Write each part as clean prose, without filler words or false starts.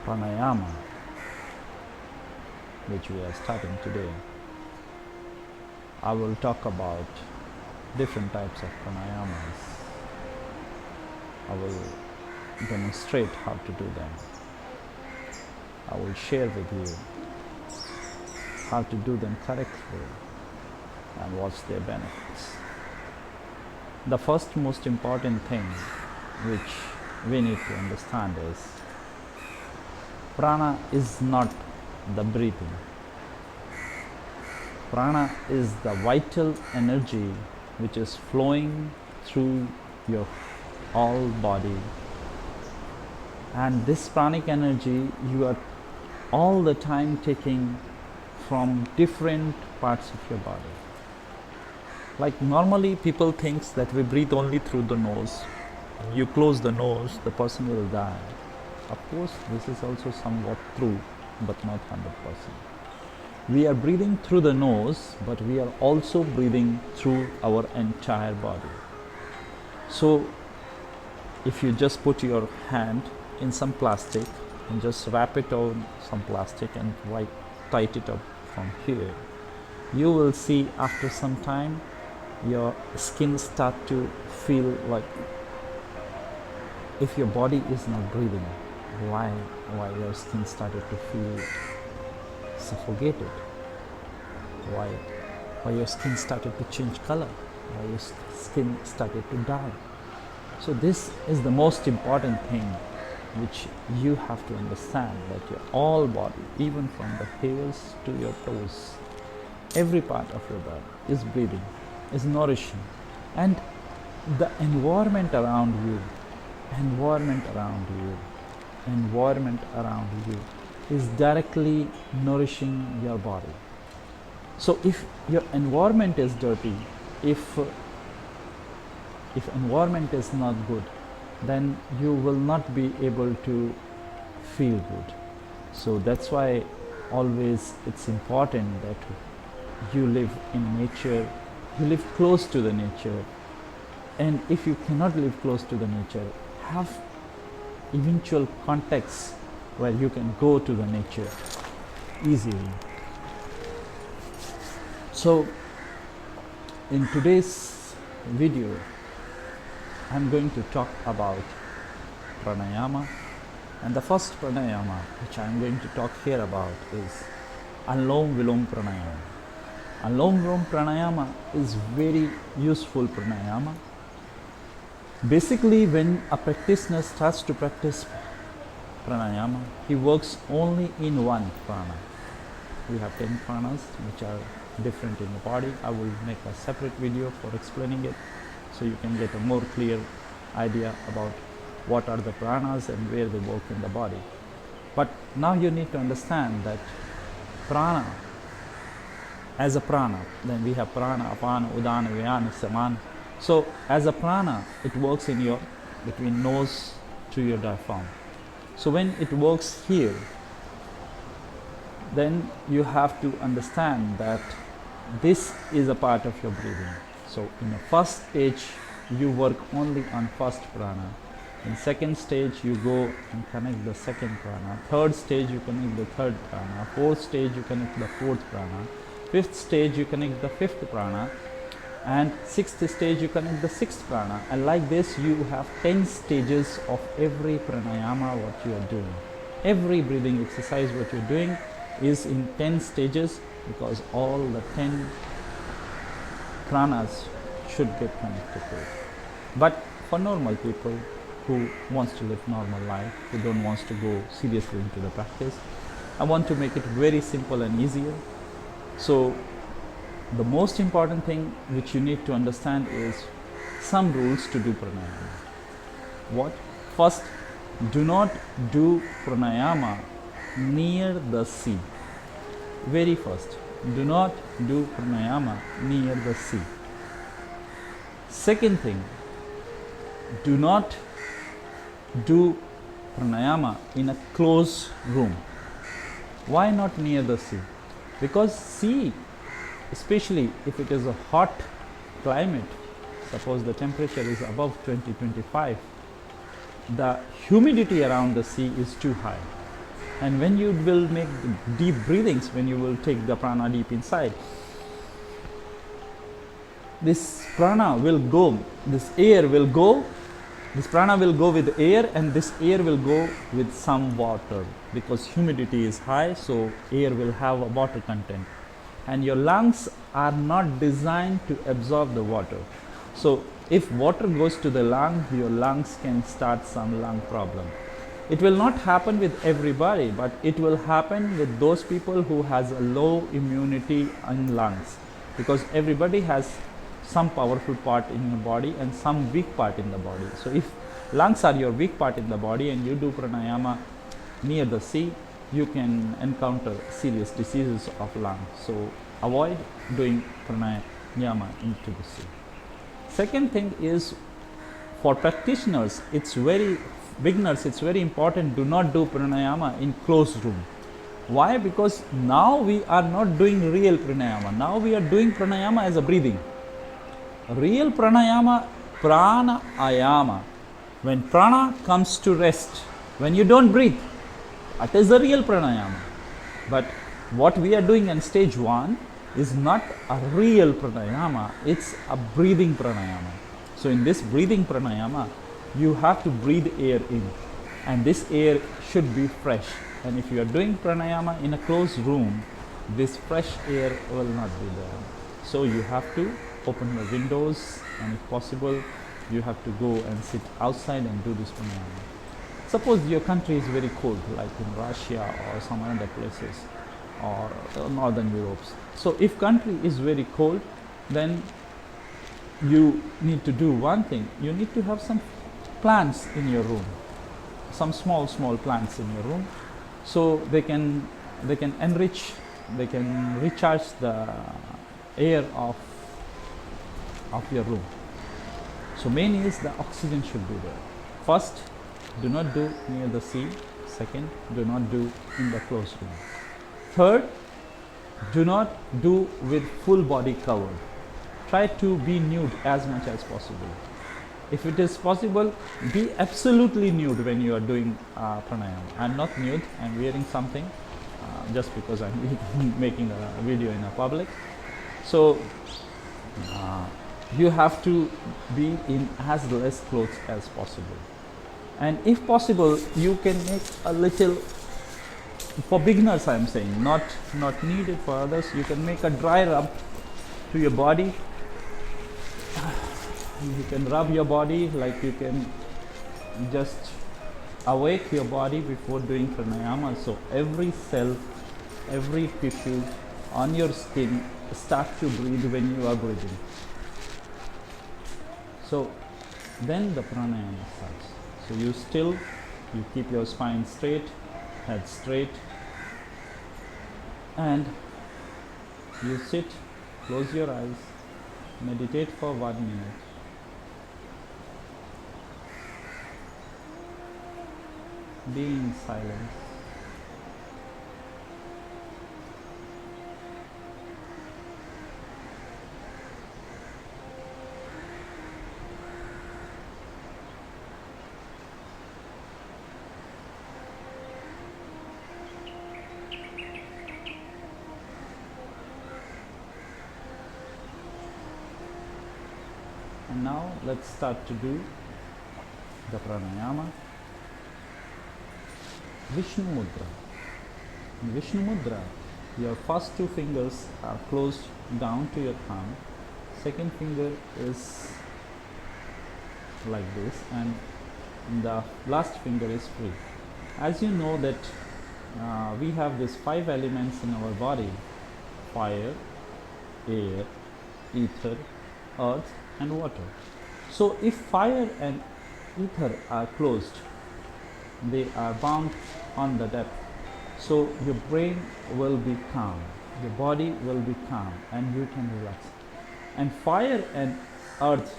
pranayama, which we are starting today. I will talk about different types of pranayamas. I will demonstrate how to do them. I will share with you how to do them correctly and what's their benefits. The first most important thing which we need to understand is prana is not the breathing. Prana is the vital energy which is flowing through your whole body, and this pranic energy you are all the time taking from different parts of your body. Like normally people thinks that we breathe only through the nose. You close the nose, the person will die. Of course, this is also somewhat true, but not 100%. We are breathing through the nose, but we are also breathing through our entire body. So, if you just put your hand in some plastic and just wrap it on some plastic and tight it up from here, you will see after some time your skin start to feel like if your body is not breathing, why your skin started to feel suffocated, why your skin started to change color, why your skin started to die. So this is the most important thing which you have to understand, that your whole body, even from the hairs to your toes, every part of your body is breathing, is nourishing, and the environment around you is directly nourishing your body. So if your environment is dirty, if environment is not good, then you will not be able to feel good. So that's why always it's important that you live in nature, you live close to the nature. And if you cannot live close to the nature, have eventual contexts where you can go to the nature easily. So in today's video, I'm going to talk about pranayama, and the first pranayama which I'm going to talk here about is Anlum vilum pranayama. Anlum vilum pranayama is very useful pranayama. Basically, when a practitioner starts to practice pranayama, he works only in one prana. We have 10 pranas which are different in the body. I will make a separate video for explaining it, so you can get a more clear idea about what are the pranas and where they work in the body. But now you need to understand that prana, as a prana, then we have prana, apana, udana, vyana, samana. So as a prana, it works in your between nose to your diaphragm. So when it works here, then you have to understand that this is a part of your breathing. So in the first stage, you work only on first prana. In second stage, you go and connect the second prana. Third stage, you connect the third prana. Fourth stage, you connect the fourth prana. Fifth stage, you connect the fifth prana. And sixth stage, you connect the sixth prana. And like this, you have 10 stages of every pranayama what you are doing. Every breathing exercise what you're doing is in 10 stages, because all the 10 pranas should get connected to it. But for normal people who wants to live normal life, who don't want to go seriously into the practice, I want to make it very simple and easier. So the most important thing which you need to understand is some rules to do pranayama. What? First, do not do pranayama near the sea. Very first, do not do pranayama near the sea. Second thing, do not do pranayama in a closed room. Why not near the sea? Because sea, especially if it is a hot climate, suppose the temperature is above 20-25, the humidity around the sea is too high. And when you will make deep breathings, when you will take the prana deep inside, this prana will go, this air will go, this prana will go with air, and this air will go with some water, because humidity is high, so air will have a water content. And your lungs are not designed to absorb the water. So if water goes to the lung, your lungs can start some lung problem. It will not happen with everybody, but it will happen with those people who has a low immunity in lungs, because everybody has some powerful part in your body and some weak part in the body. So if lungs are your weak part in the body and you do pranayama near the sea, you can encounter serious diseases of lungs. So avoid doing pranayama into the sea. Second thing is, for practitioners, beginners, it's very important, do not do pranayama in closed room. Why? Because now we are not doing real pranayama. Now we are doing pranayama as a breathing. Real pranayama, when prana comes to rest, when you don't breathe, that is the real pranayama. But what we are doing in stage 1 is not a real pranayama, it's a breathing pranayama. So in this breathing pranayama, you have to breathe air in, and this air should be fresh. And if you are doing pranayama in a closed room, this fresh air will not be there. So you have to open the windows, and if possible, you have to go and sit outside and do this pranayama. Suppose your country is very cold, like in Russia or some other places, or northern Europe. So if country is very cold, then you need to do one thing. You need to have some plants in your room, some small plants in your room, so they can enrich, they can recharge the air of your room. So main is the oxygen should be there. First, do not do near the sea. Second, do not do in the closed room. Third, do not do with full body covered. Try to be nude as much as possible. If it is possible, be absolutely nude when you are doing pranayama. I am not nude, I am wearing something just because I am making a video in a public. So you have to be in as less clothes as possible. And if possible, you can make a little, for beginners I am saying, not needed for others, you can make a dry rub to your body. You can rub your body, like you can just awake your body before doing pranayama. So every cell, every tissue on your skin start to breathe when you are breathing. So then the pranayama starts. So you keep your spine straight, head straight, and you sit, close your eyes, meditate for 1 minute. Be in silence. And now let's start to do the pranayama. Vishnu Mudra. In Vishnu Mudra, your first 2 fingers are closed down to your thumb. Second finger is like this, and the last finger is free. As you know that we have these 5 elements in our body: fire, air, ether, earth, and water. So if fire and ether are closed, they are bound on the depth. So your brain will be calm, your body will be calm, and you can relax. And fire and earth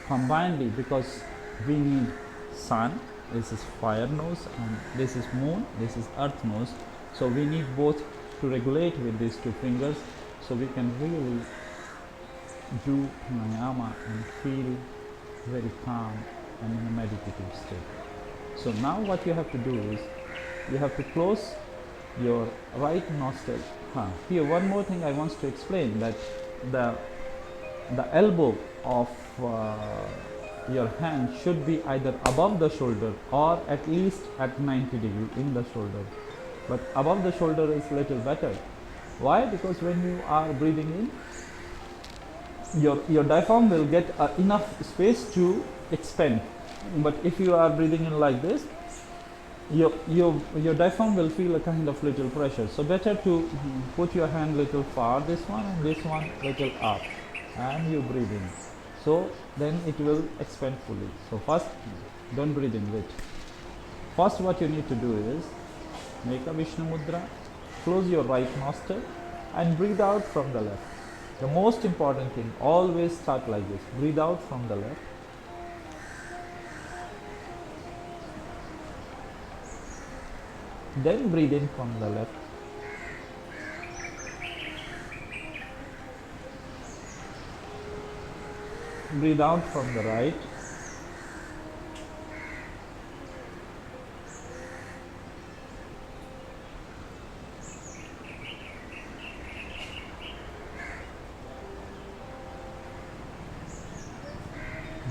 combinedly, because we need sun, this is fire nose, and this is moon, this is earth nose. So we need both to regulate with these 2 fingers, so we can really do pranayama and feel very calm and in a meditative state. So now what you have to do is, you have to close your right nostril. Here one more thing I want to explain, that the elbow of your hand should be either above the shoulder or at least at 90 degree in the shoulder, but above the shoulder is little better. Why? Because when you are breathing in, your diaphragm will get enough space to expand, but if you are breathing in like this, your diaphragm will feel a kind of little pressure. So better to put your hand little far, this one, and this one little up, and you breathe in. So then it will expand fully. So first, don't breathe in, wait. First what you need to do is make a Vishnu Mudra, close your right nostril and breathe out from the left. The most important thing, always start like this. Breathe out from the left. Then breathe in from the left. Breathe out from the right.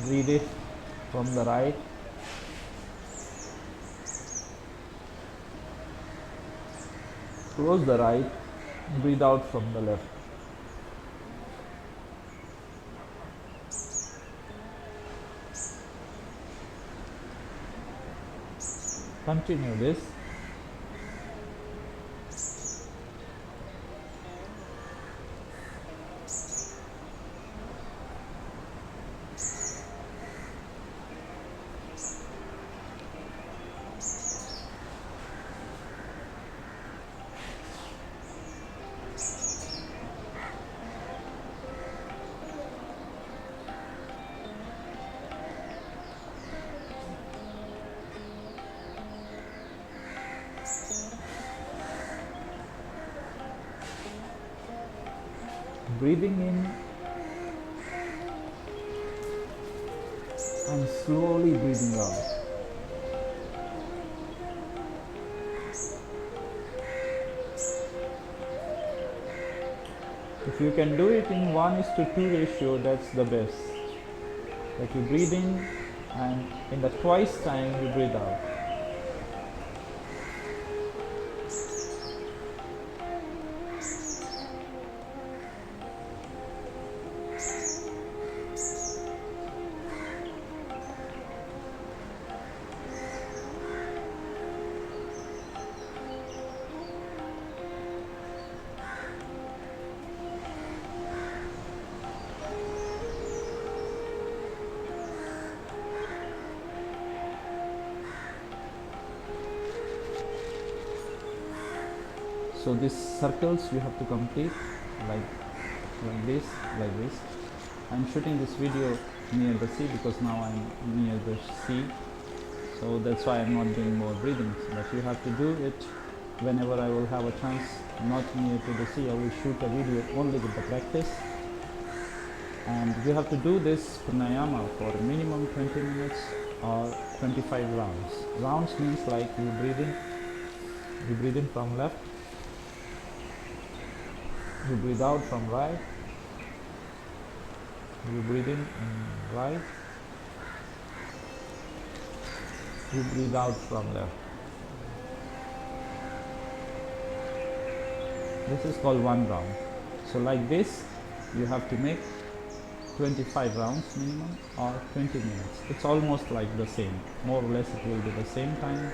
Breathe it from the right. Close the right, breathe out from the left. Continue this. Breathing in and slowly breathing out. If you can do it in 1:2 ratio, that's the best. Like you breathe in and in the twice time you breathe out. So these circles you have to complete like this, like this. I'm shooting this video near the sea because now I'm near the sea. So that's why I'm not doing more breathing. But you have to do it whenever I will have a chance, not near to the sea. I will shoot a video only with the practice. And you have to do this pranayama for minimum 20 minutes or 25 rounds. Rounds means like you breathe in from left, you breathe out from right, you breathe in right, you breathe out from left. This is called one round. So like this you have to make 25 rounds minimum or 20 minutes. It's almost like the same, more or less it will be the same time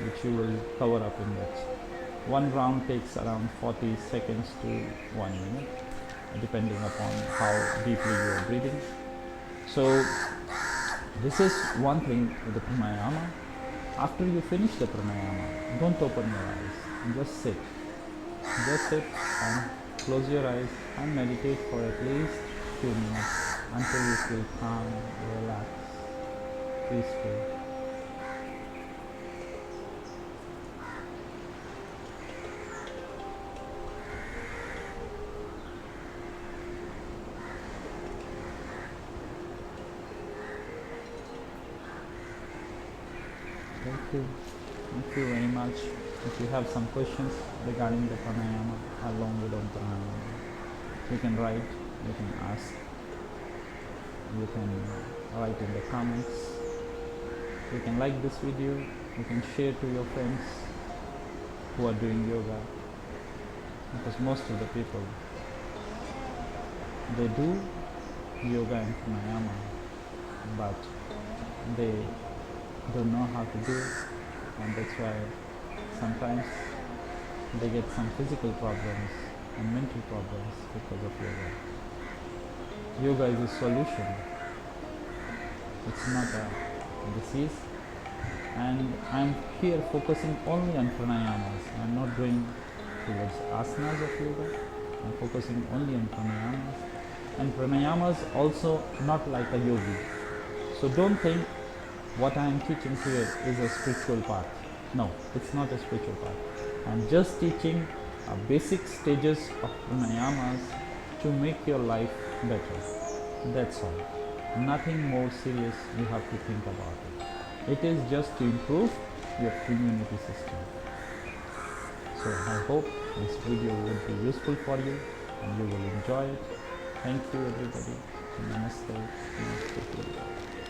which you will cover up in that. One round takes around 40 seconds to 1 minute, depending upon how deeply you are breathing. So this is one thing with the pranayama. After you finish the pranayama, don't open your eyes, just sit. Just sit and close your eyes and meditate for at least few minutes until you feel calm, relaxed, peaceful. Thank you. Thank you very much. If you have some questions regarding the pranayama, along with pranayama, you can write, you can ask, you can write in the comments, you can like this video, you can share to your friends who are doing yoga, because most of the people, they do yoga and pranayama, but they don't know how to do it, and that's why sometimes they get some physical problems and mental problems because of yoga. Yoga is a solution, it's not a disease, and I'm here focusing only on pranayamas. I'm not going towards asanas of yoga, I'm focusing only on pranayamas, and pranayamas also not like a yogi. So don't think what I am teaching here is a spiritual path. No, it's not a spiritual path. I'm just teaching basic stages of pranayamas to make your life better. That's all. Nothing more serious you have to think about it. It is just to improve your immunity system. So I hope this video would be useful for you and you will enjoy it. Thank you everybody. Namaste. Namaste.